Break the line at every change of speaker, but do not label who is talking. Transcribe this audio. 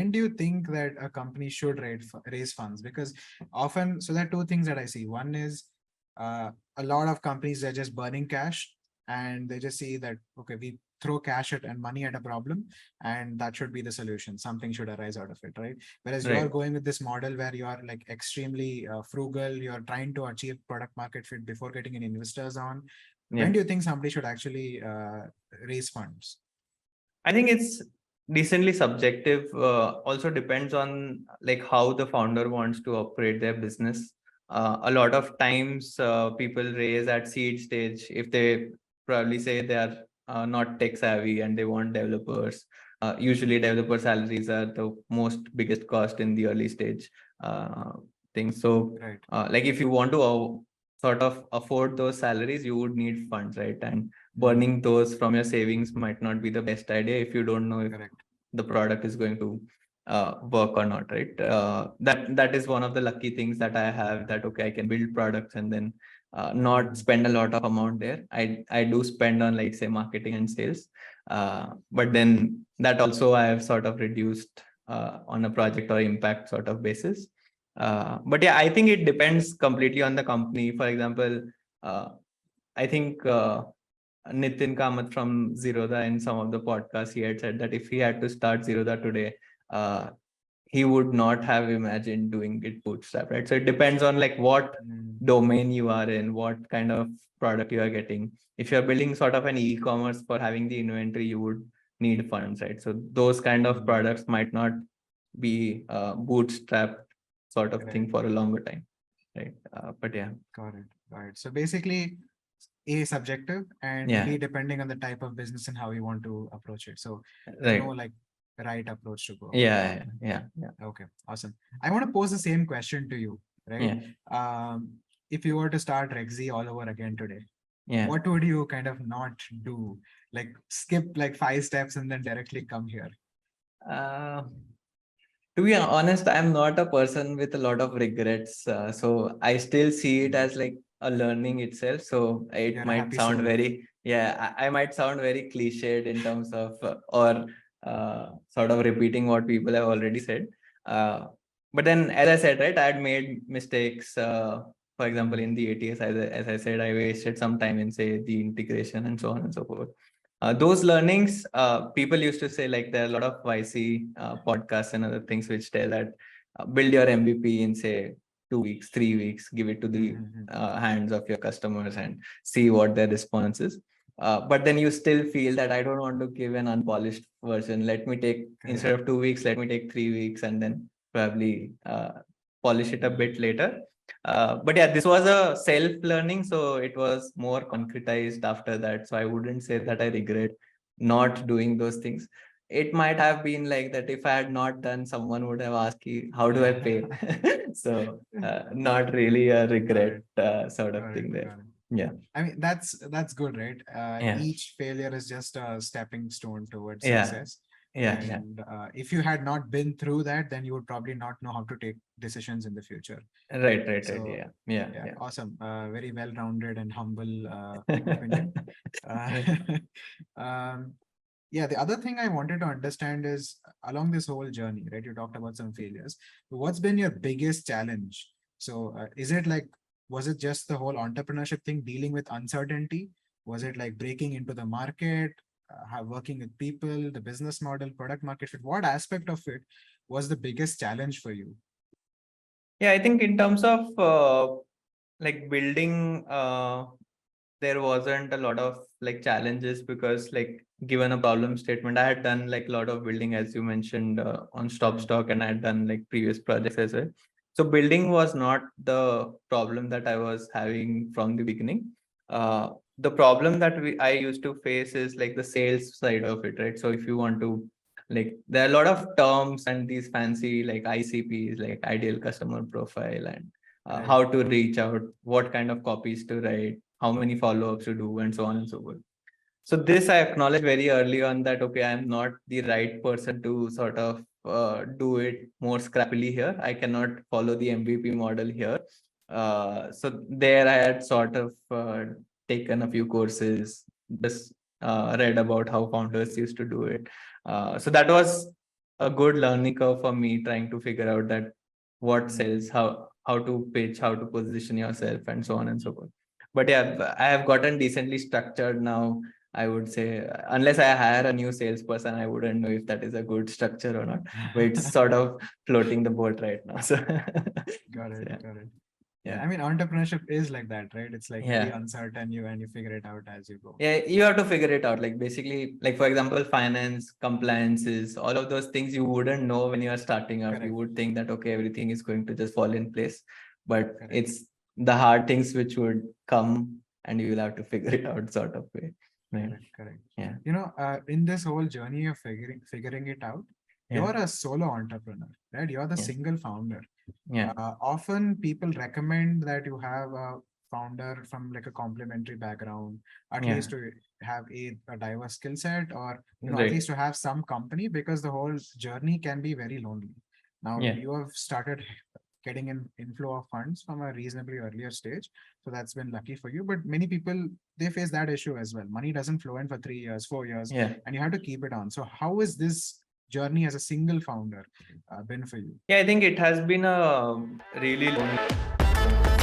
when do you think that a company should raise funds? Because often, so there are two things that I see. One is a lot of companies are just burning cash, and they just see that, okay, we throw cash at and money at a problem, and that should be the solution. Something should arise out of it, right? Whereas you are
Right.
going with this model where you are like extremely frugal, you are trying to achieve product market fit before getting any investors on.
Yeah.
When do you think somebody should actually raise funds?
I think it's decently subjective. Also depends on like how the founder wants to operate their business. A lot of times, people raise at seed stage if they probably say they are not tech savvy and they want developers. Usually, developer salaries are the most biggest cost in the early stage things. So,
Right.
like if you want to sort of afford those salaries, you would need funds, right? And
Mm,
burning those from your savings might not be the best idea if you don't know if
correct.
the product is going to work or not, right? That is one of the lucky things that I have, that okay, I can build products and then not spend a lot of amount there. I do spend on, like, say, marketing and sales, but then that also I have sort of reduced on a project or impact sort of basis. But yeah, I think it depends completely on the company. For example, I think Nitin Kamath from Zerodha, in some of the podcasts, he had said that if he had to start Zerodha today, uh, he would not have imagined doing it bootstrap, right? So it depends on like what
Mm,
domain you are in, what kind of product you are getting. If you're building sort of an e-commerce for having the inventory, you would need funds, right? So those kind of
mm,
products might not be bootstrap sort of thing
correct.
for a longer time, right? But yeah,
Got it. Got it. So basically, A, subjective, and
yeah,
B, depending on the type of business and how you want to approach it. So there's no
right,
like right approach to go about it.
yeah,
Okay, awesome. I want to pose the same question to you, right?
yeah,
Um, if you were to start Reczee all over again today,
yeah.
what would you kind of not do? Like skip like 5 steps and then directly come here.
Uh, to be honest, I'm not a person with a lot of regrets. So I still see it as like a learning itself. So it
You're a
might
happy
sound
soul.
very, I might sound very cliched in terms of, or sort of repeating what people have already said. Uh, but then, as I said, right, I had made mistakes. For example, in the ATS, as I said, I wasted some time in, say, the integration and so on and so forth. Those learnings, people used to say, like, there are a lot of YC podcasts and other things which tell that build your MVP in, say, 2 weeks, 3 weeks, give it to the
Mhm.
hands of your customers and see what their response is. But then you still feel that I don't want to give an unpolished version. Let me take,
Correct.
instead of 2 weeks, let me take 3 weeks and then probably polish it a bit later. But yeah, this was a self-learning, so it was more concretized after that. So I wouldn't say that I regret not doing those things. It might have been like that if I had not done, someone would have asked you, how do I pay? So not really a
Got
regret
it.
sort of
Got it.
thing there.
Got it.
Yeah.
I mean, that's good, right?
Yeah.
Each failure is just a stepping stone towards
Yeah.
success.
Yeah.
And if you had not been through that, then you would probably not know how to take decisions in the future.
Right.
So,
Yeah. Yeah.
yeah,
Yeah.
awesome. Very well-rounded and humble opinion. Uh, um, yeah, the other thing I wanted to understand is along this whole journey, right? You talked about some failures. What's been your biggest challenge? So, is it like, was it just the whole entrepreneurship thing, dealing with uncertainty? Was it like breaking into the market, working with people, the business model, product market fit? What aspect of it was the biggest challenge for you?
Yeah, I think in terms of like building, there wasn't a lot of like challenges, because like given a problem statement, I had done like a lot of building, as you mentioned, on Stop
Mm,
Stock, and I had done like previous projects as well. So building was not the problem that I was having from the beginning. The problem that I used to face is like the sales side of it, right? So if you want to, like, there are a lot of terms and these fancy like ICPs, like ideal customer profile, and
right.
how to reach out, what kind of copies to write, how many follow-ups to do, and so on and so forth. So this I acknowledged very early on that, okay, I'm not the right person to sort of do it more scrappily here. I cannot follow the MVP model here. So there I had sort of taken a few courses, just read about how founders used to do it. So that was a good learning curve for me, trying to figure out that what sells, how to pitch, how to position yourself, and so on and so forth. But yeah, I have gotten decently structured now. I would say, unless I hire a new salesperson, I wouldn't know if that is a good structure or not. But it's sort of floating the boat right now. So
Got it,
yeah.
got it. Yeah, I mean, entrepreneurship is like that, right? It's like very
Yeah.
uncertain, and you figure it out as you go.
Yeah, you have to figure it out. Like basically, like for example, finance, compliances, all of those things you wouldn't know when you are starting out.
Correct.
You would think that okay, everything is going to just fall in place, but
Correct.
it's the hard things which would come, and you will have to figure it out, sort of way. Right?
Correct, correct.
Yeah.
You know, in this whole journey of figuring it out,
Yeah.
you're a solo entrepreneur, right? You're the
Yeah.
single founder.
Yeah.
Often people recommend that you have a founder from like a complementary background, at
Yeah.
least to have a diverse skill set, or at
Right.
least to have some company, because the whole journey can be very lonely. Now
Yeah.
you have started getting an inflow of funds from a reasonably earlier stage, so that's been lucky for you. But many people, they face that issue as well. Money doesn't flow in for 3 years, 4 years,
Yeah.
and you have to keep it on. So how is this journey as a single founder been for you?
Yeah, I think it has been a really lonely